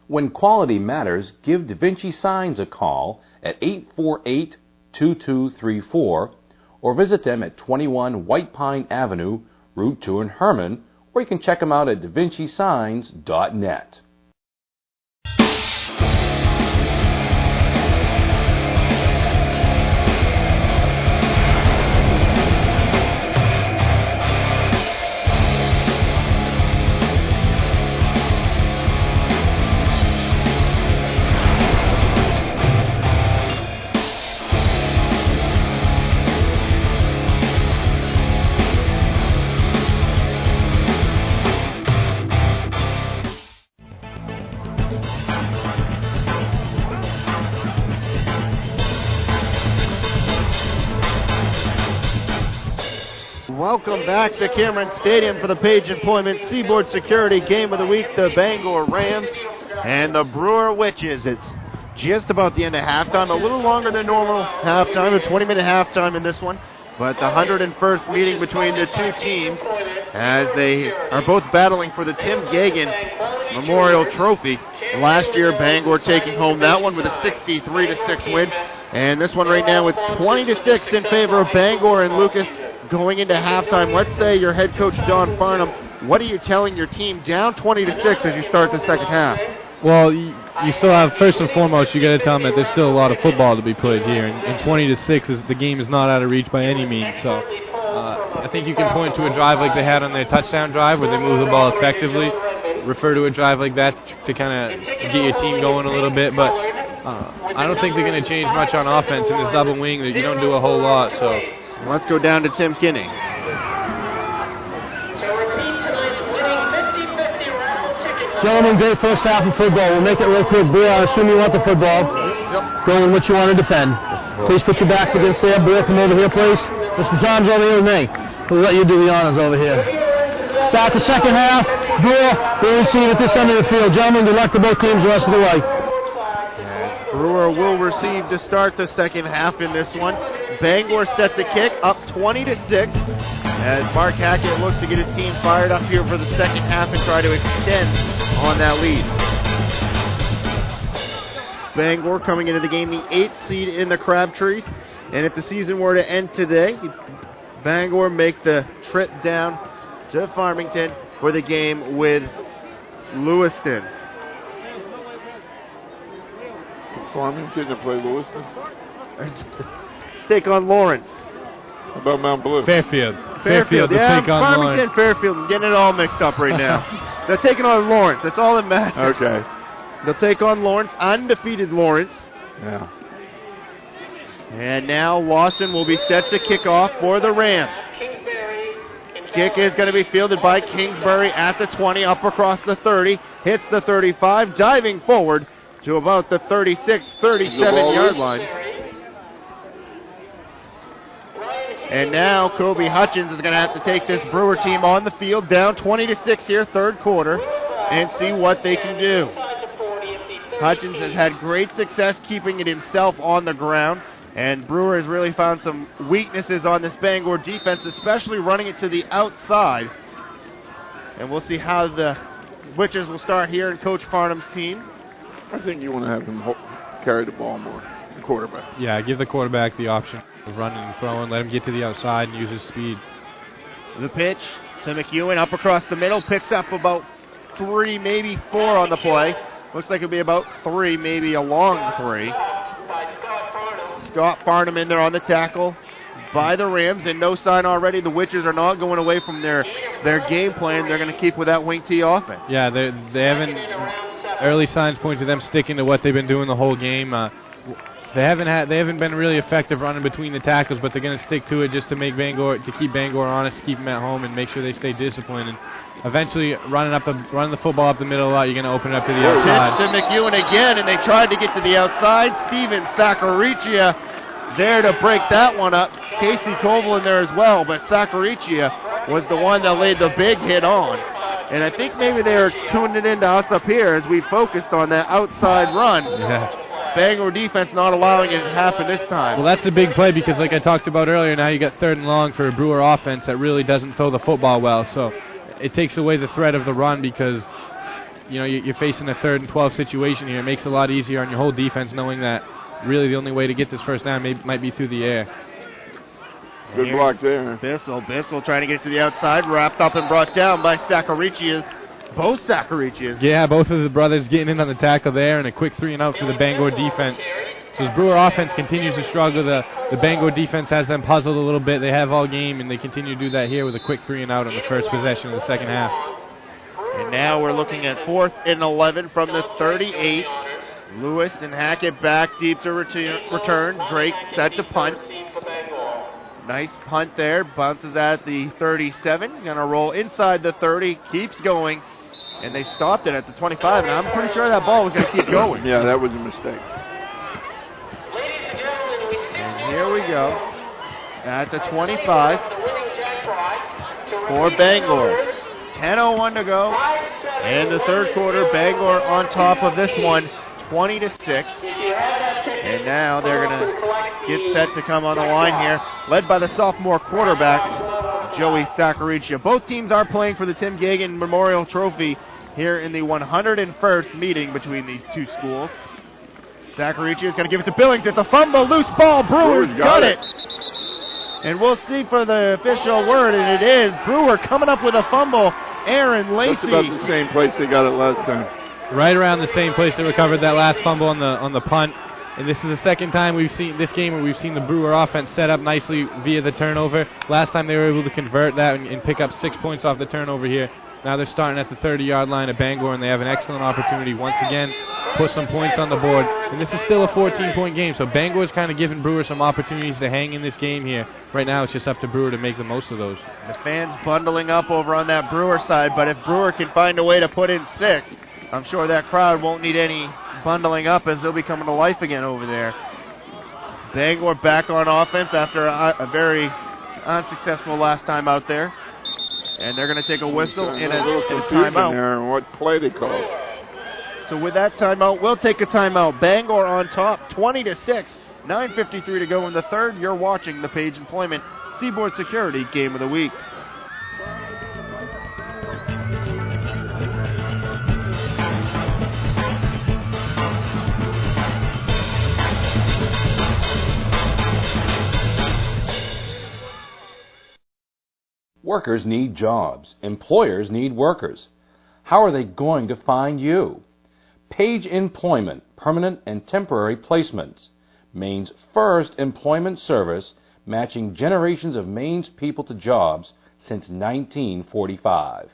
When quality matters, give Da Vinci Signs a call at 848-2234 or visit them at 21 White Pine Avenue, Route 2 in Herman, or you can check them out at davincisigns.net. Welcome back to Cameron Stadium for the Page Employment Seaboard Security Game of the Week. The Bangor Rams and the Brewer Witches. It's just about the end of halftime, a little longer than normal halftime, a 20-minute halftime in this one. But the 101st meeting between the two teams as they are both battling for the Tim Gagan Memorial Trophy. Last year, Bangor taking home that one with a 63-6 win. And this one right now with 20-6 in favor of Bangor and Lucas. Going into halftime, let's say your head coach, Don Farnham, what are you telling your team down 20-6 as you start the second half? Well, you still have, first and foremost, you got to tell them that there's still a lot of football to be played here. And 20-6, the game is not out of reach by any means. So I think you can point to a drive like they had on their touchdown drive where they moved the ball effectively. Refer to a drive like that to kind of get your team going a little bit. But I don't think they're going to change much on offense in this double wing. That you don't do a whole lot. So let's go down to Tim Kinney. Gentlemen, great first half of football. We'll make it real quick. Brewer, I assume you want the football. Yep. Go in what you want to defend. Please put your backs against there. Brewer, come over here, please. Mr. John's over here with me. We'll let you do the honors over here. Start the second half. Brewer, we'll receive at this end of the field. Gentlemen, good luck to both teams the rest of the way. Brewer will receive to start the second half in this one. Bangor set to kick, up 20-6. As Mark Hackett looks to get his team fired up here for the second half and try to extend on that lead. Bangor coming into the game the 8th seed in the Crabtrees. And if the season were to end today, Bangor make the trip down to Farmington for the game with Lewiston. Farmington to play Lewiston? Take on Lawrence. How about Mount Blue? Fairfield yeah, to take on Farmington, Lawrence. Fairfield. I'm getting it all mixed up right now. They're taking on Lawrence. That's all that matters. Okay. They'll take on Lawrence, undefeated Lawrence. Yeah. And now Lawson will be set to kick off for the Rams. Kick is going to be fielded by Kingsbury at the 20, up across the 30, hits the 35, diving forward to about the 36, 37-yard line. And now Kobe Hutchins is going to have to take this Brewer team on the field, down 20-6 here, third quarter, and see what they can do. Hutchins has had great success keeping it himself on the ground, and Brewer has really found some weaknesses on this Bangor defense, especially running it to the outside. And we'll see how the Witches will start here in Coach Farnham's team. I think you want to have him carry the ball more, the quarterback. Yeah, give the quarterback the option of running and throwing. Let him get to the outside and use his speed. The pitch to McEwen, up across the middle, picks up about 3, maybe 4 on the play. Looks like it'll be about 3, maybe a long 3. Scott Farnham in there on the tackle by the Rams, and no sign already. The Witches are not going away from their game plan. They're going to keep with that wing T offense. Yeah, they haven't. Early signs point to them sticking to what they've been doing the whole game. They haven't been really effective running between the tackles, but they're going to stick to it just to keep Bangor honest, keep them at home, and make sure they stay disciplined. And eventually, running the football up the middle a lot, you're going to open it up to the outside. Pitch to McEwen again, and they tried to get to the outside. Steven Sacaricia there to break that one up. Casey Koval in there as well, but Sacaricia was the one that laid the big hit on. And I think maybe they were tuning it into us up here as we focused on that outside run. Yeah. Bangor defense not allowing it to happen this time. Well, that's a big play because, like I talked about earlier, now you got 3rd and long for a Brewer offense that really doesn't throw the football well. So it takes away the threat of the run because you're facing a 3rd and 12 situation here. It makes it a lot easier on your whole defense knowing that really the only way to get this first down might be through the air. Good block there. Bissell trying to get to the outside, wrapped up and brought down by both Saccarichias. Yeah, both of the brothers getting in on the tackle there, and a quick 3 and out for the Bangor defense. So as Brewer offense continues to struggle, the Bangor defense has them puzzled a little bit. They have all game, and they continue to do that here with a quick 3 and out on the first possession of the second half. And now we're looking at 4th and 11 from the 38. Lewis and Hackett back deep to return. Drake set to punt. Nice punt there. Bounces at the 37. Going to roll inside the 30. Keeps going. And they stopped it at the 25. And I'm pretty sure that ball was going to keep going. Yeah, that was a mistake. And here we go. At the 25 for Bangor. 10:01 to go. In the third quarter, Bangor on top of this one, 20-6. And now they're going to get set to come on the line here, led by the sophomore quarterback, Joey Saccarichia. Both teams are playing for the Tim Gagan Memorial Trophy here in the 101st meeting between these two schools. Saccarichia is going to give it to Billings. It's a fumble, loose ball. Brewers got it. And we'll see for the official word, and it is Brewer coming up with a fumble. Aaron Lacey. That's about the same place they got it last time. Right around the same place they recovered that last fumble on the punt. And this is the second time we've seen this game where we've seen the Brewer offense set up nicely via the turnover. Last time they were able to convert that and pick up 6 points off the turnover here. Now they're starting at the 30-yard line of Bangor, and they have an excellent opportunity once again put some points on the board. And this is still a 14-point game, so Bangor's kind of giving Brewer some opportunities to hang in this game here. Right now it's just up to Brewer to make the most of those. The fans bundling up over on that Brewer side, but if Brewer can find a way to put in 6, I'm sure that crowd won't need any bundling up as they'll be coming to life again over there. Bangor back on offense after a very unsuccessful last time out there. And they're going to take a whistle and a timeout. There and what play they called. So with that timeout, we'll take a timeout. Bangor on top, 20-6. 9:53 to go in the third. You're watching the Page Employment Seaboard Security Game of the Week. Workers need jobs. Employers need workers. How are they going to find you? Page Employment, permanent and temporary placements. Maine's first employment service, matching generations of Maine's people to jobs since 1945.